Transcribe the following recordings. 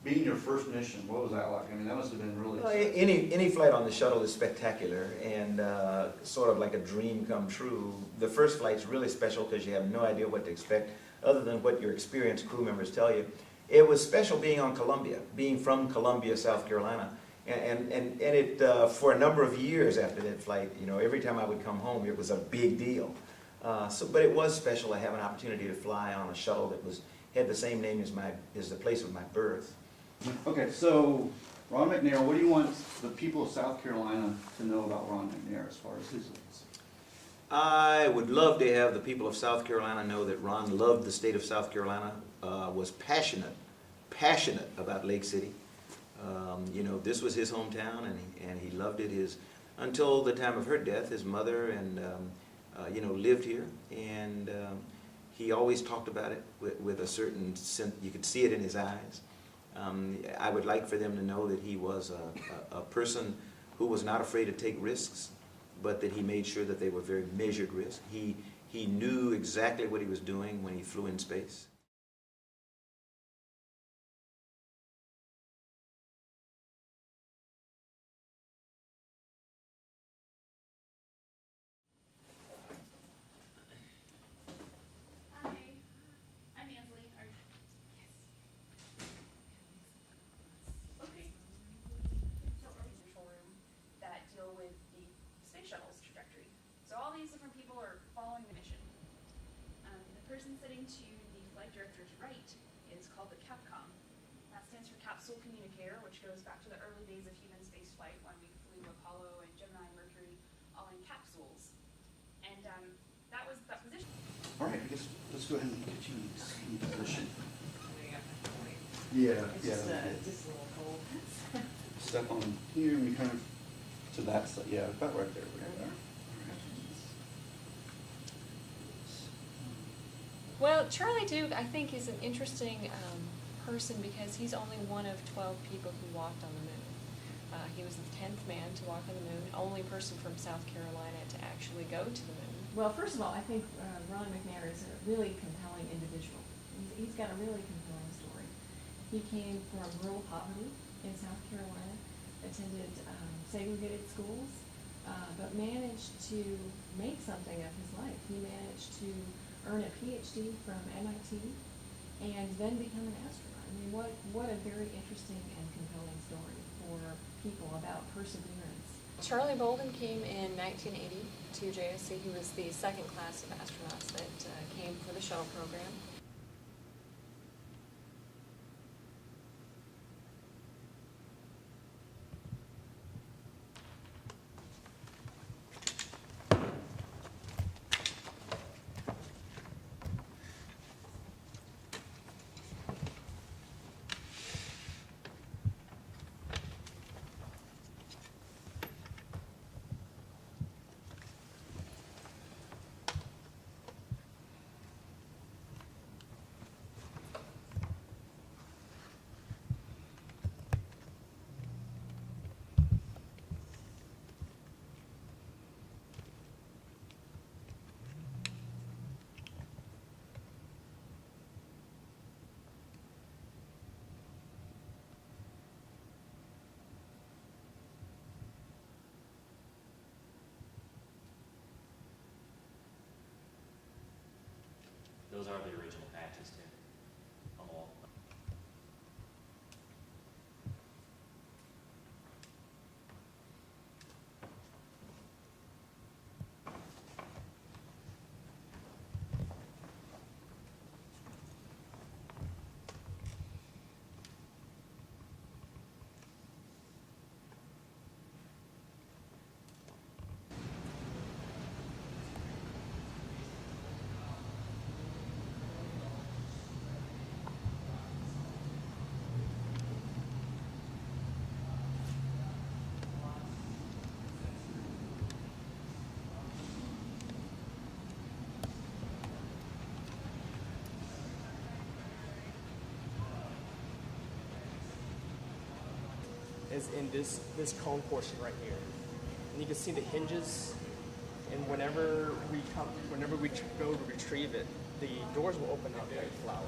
being your first mission, what was that like? I mean, that must have been really Well, exciting. any flight on the shuttle is spectacular and sort of like a dream come true. The first flight's really special because you have no idea what to expect other than what your experienced crew members tell you. It was special being on Columbia, being from Columbia, South Carolina. And it, for a number of years after that flight, you know, every time I would come home, it was a big deal. But it was special to have an opportunity to fly on a shuttle that had the same name as the place of my birth. Okay, so Ron McNair, what do you want the people of South Carolina to know about Ron McNair as far as his legacy? I would love to have the people of South Carolina know that Ron loved the state of South Carolina, was passionate about Lake City. You know, this was his hometown, and he loved it. Until the time of her death, his mother and you know, lived here, and he always talked about it with a certain sense. You could see it in his eyes. I would like for them to know that he was a person who was not afraid to take risks, but that he made sure that they were very measured risks. He knew exactly what he was doing when he flew in space. with the Space Shuttle's trajectory. So all these different people are following the mission. The person sitting to the flight director's right is called the Capcom. That stands for Capsule Communicator, which goes back to the early days of human space flight when we flew Apollo and Gemini and Mercury all in capsules. And that was that position. All right, I guess let's go ahead and get you in position. Yeah, It's yeah. just a little cold. Step on here and we kind of to that side. Yeah, about right there. Well, Charlie Duke, I think, is an interesting person because he's only one of 12 people who walked on the moon. He was the 10th man to walk on the moon, only person from South Carolina to actually go to the moon. Well, first of all, I think Ronald McNair is a really compelling individual. He's got a really compelling story. He came from rural poverty in South Carolina, attended segregated schools, but managed to make something of his life. He managed to earn a PhD from MIT and then become an astronaut. I mean, what a very interesting and compelling story for people about perseverance. Charlie Bolden came in 1980 to JSC. He was the second class of astronauts that came for the shuttle program. Those are the original patches too. On all. Is in this cone portion right here, and you can see the hinges. And whenever we go to retrieve it, the doors will open up like a flower.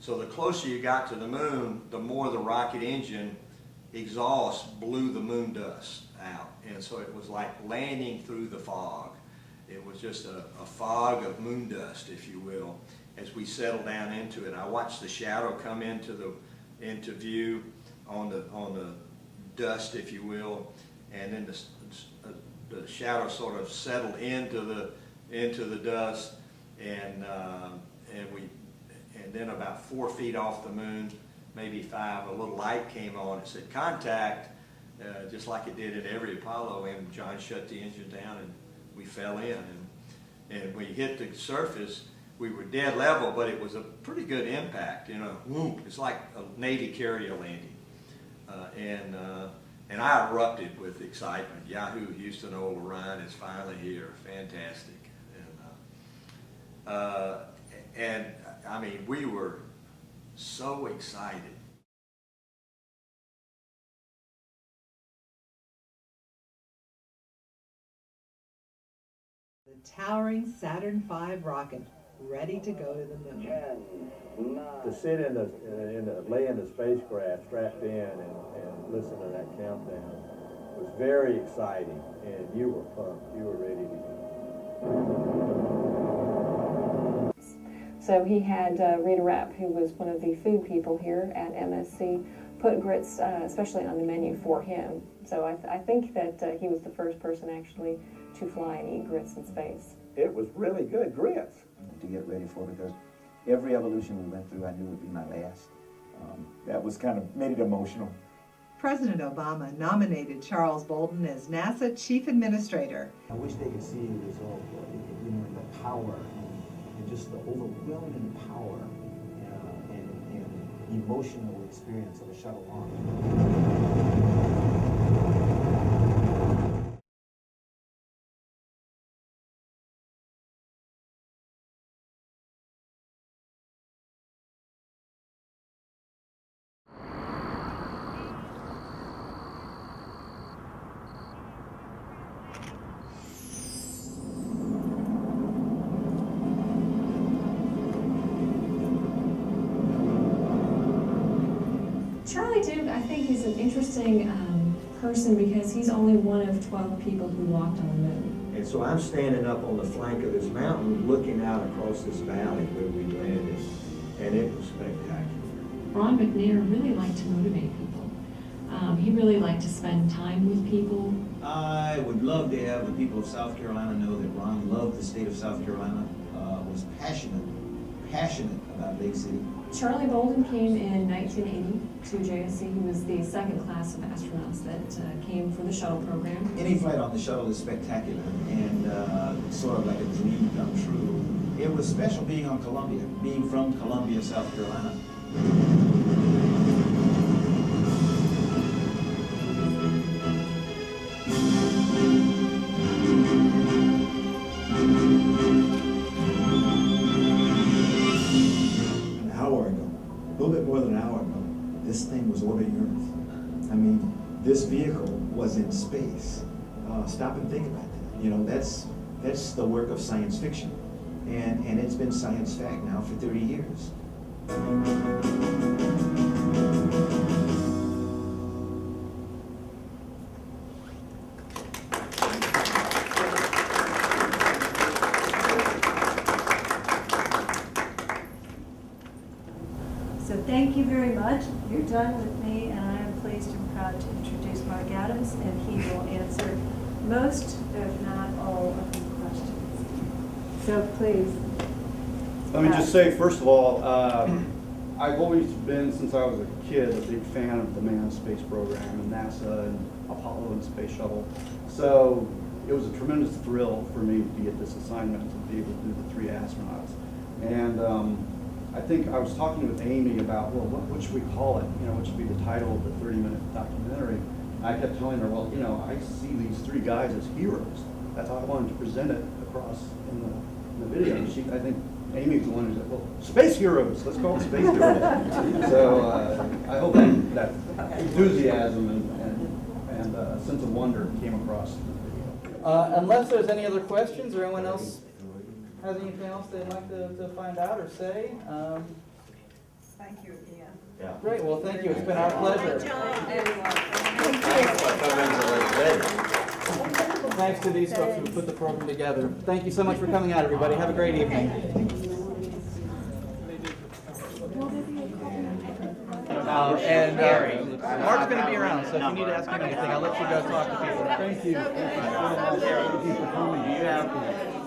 So the closer you got to the moon, the more the rocket engine exhaust blew the moon dust out. And so it was like landing through the fog. It was just a fog of moon dust, if you will, as we settled down into it. I watched the shadow come into view on the dust, if you will, and then the shadow sort of settled into the dust, and then about 4 feet off the moon, maybe 5, a little light came on. It said contact, just like it did at every Apollo, and John shut the engine down and we fell in. And when you hit the surface, we were dead level, but it was a pretty good impact, you know. Whoop, it's like a Navy carrier landing. And I erupted with excitement. Yahoo, Houston, Old Orion is finally here. Fantastic. And I mean, we were so excited. The towering Saturn V rocket, ready to go to the moon. 10, 9. To sit lay in the spacecraft strapped in and listen to that countdown was very exciting, and you were pumped. You were ready to go. So he had Rita Rapp, who was one of the food people here at MSC, put grits especially on the menu for him. So I think that he was the first person actually to fly and eat grits in space. It was really good grits. To get ready for, because every evolution we went through I knew would be my last. That was kind of made it emotional. President Obama nominated Charles Bolden as NASA Chief Administrator. I wish they could see the result, the power and just the overwhelming power and emotional experience of a shuttle launch. Charlie Duke, I think, is an interesting person because he's only one of 12 people who walked on the moon. And so I'm standing up on the flank of this mountain looking out across this valley where we landed, and it was spectacular. Ron McNair really liked to motivate people. He really liked to spend time with people. I would love to have the people of South Carolina know that Ron loved the state of South Carolina, was passionate about Lake City. Charlie Bolden came in 1980 to JSC. He was the second class of astronauts that came for the shuttle program. Any flight on the shuttle is spectacular and sort of like a dream come true. It was special being on Columbia, being from Columbia, South Carolina. A little bit more than an hour ago, this thing was orbiting Earth. I mean, this vehicle was in space. Stop and think about that. You know, that's the work of science fiction. And it's been science fact now for 30 years. So thank you very much. You're done with me, and I am pleased and proud to introduce Mark Adams, and he will answer most, if not all, of the questions. So please. Let me just say, first of all, I've always been, since I was a kid, a big fan of the manned space program and NASA and Apollo and Space Shuttle. So it was a tremendous thrill for me to get this assignment to be able to do the 3 astronauts. And I think I was talking with Amy about, well, what should we call it? You know, what should be the title of the 30-minute documentary? I kept telling her, well, you know, I see these 3 guys as heroes. That's how I wanted to present it across in the video. I think Amy's the one who said, well, space heroes, let's call it space heroes. So I hope that enthusiasm and sense of wonder came across in the video. Unless there's any other questions or anyone else has anything else they'd like to find out or say? I Thank you again. Yeah. Great, well, thank you, it's been our pleasure. Thanks to these folks who put the program together. Thank you so much for coming out, everybody. Have a great evening. Mark's going to be around, so if you need to ask him anything, I'll let you go talk to people. Thank you. Thank you for coming.